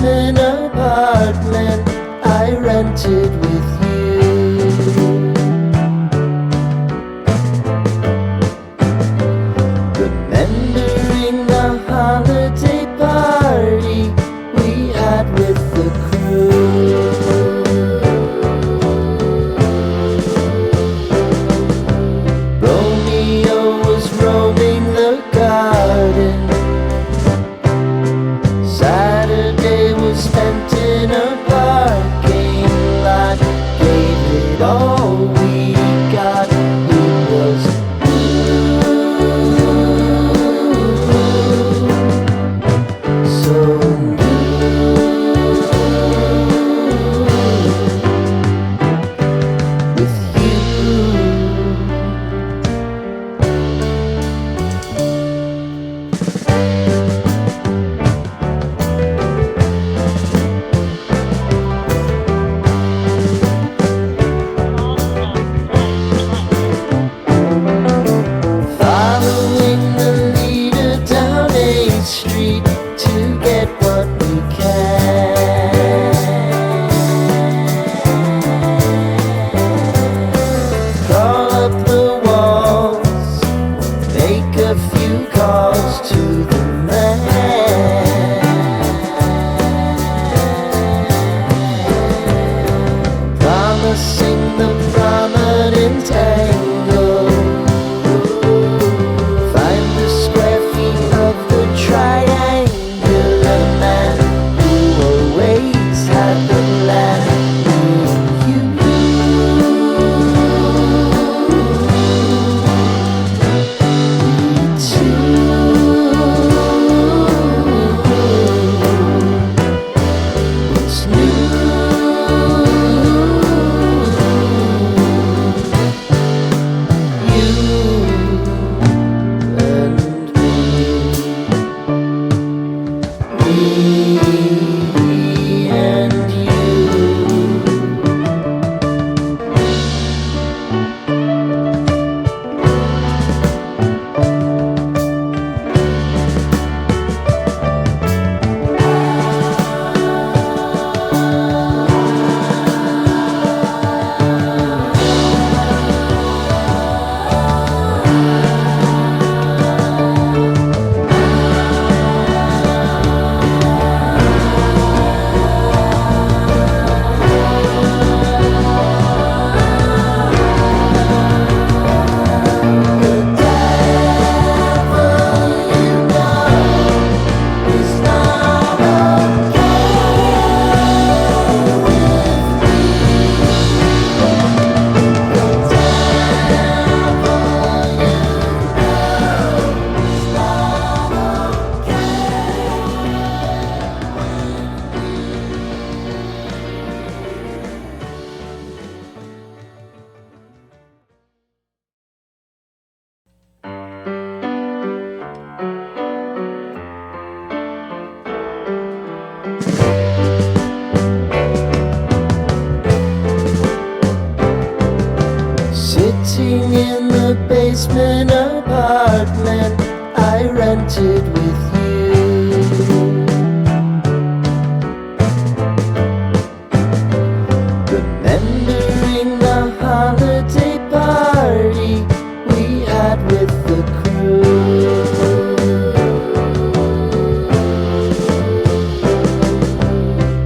basement apartment I rented with you. Remembering the holiday party we had with the crew. Romeo was roaming the garden. Saturday was spent in a parking lot. Gave it all we got. It was so with you. Following the leader down 8th Street to get what we can. Crawl up the walls, make a few calls to the man. Promising the prominent angle. Find the square feet of the triangular man who always had the land. You, we two. What's new? You and me, and you. Sitting in the basement apartment I rented with you. Remembering the holiday party we had with the crew.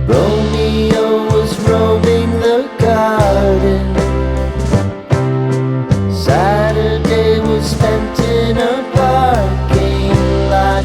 Romeo was roaming the garden. Saturday was spent in a parking lot.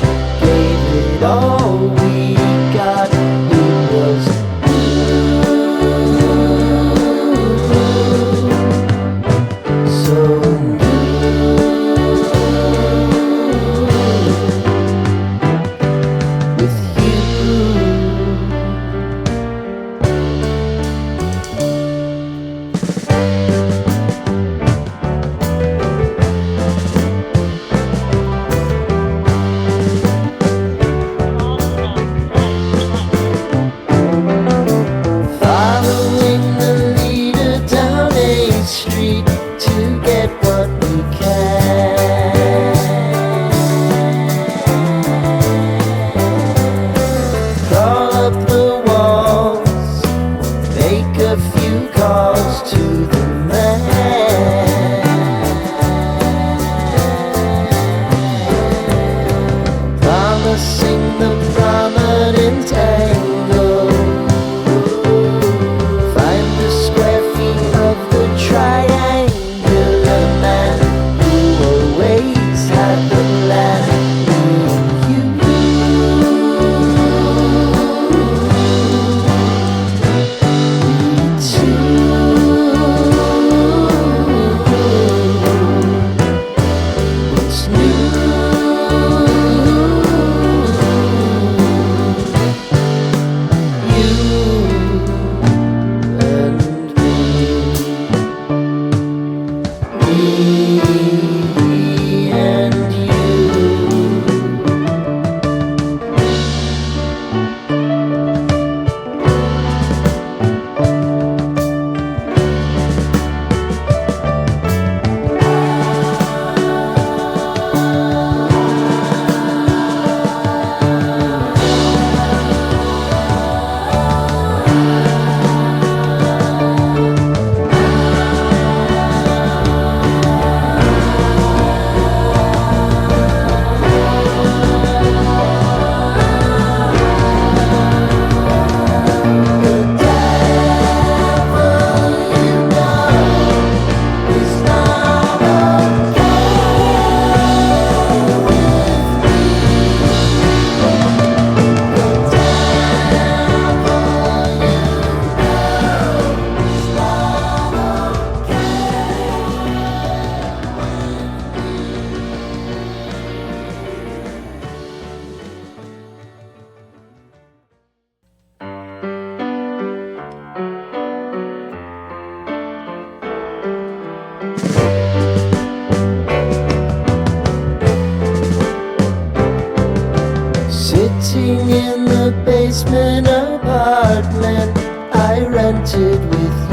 living in the basement apartment I rented with you.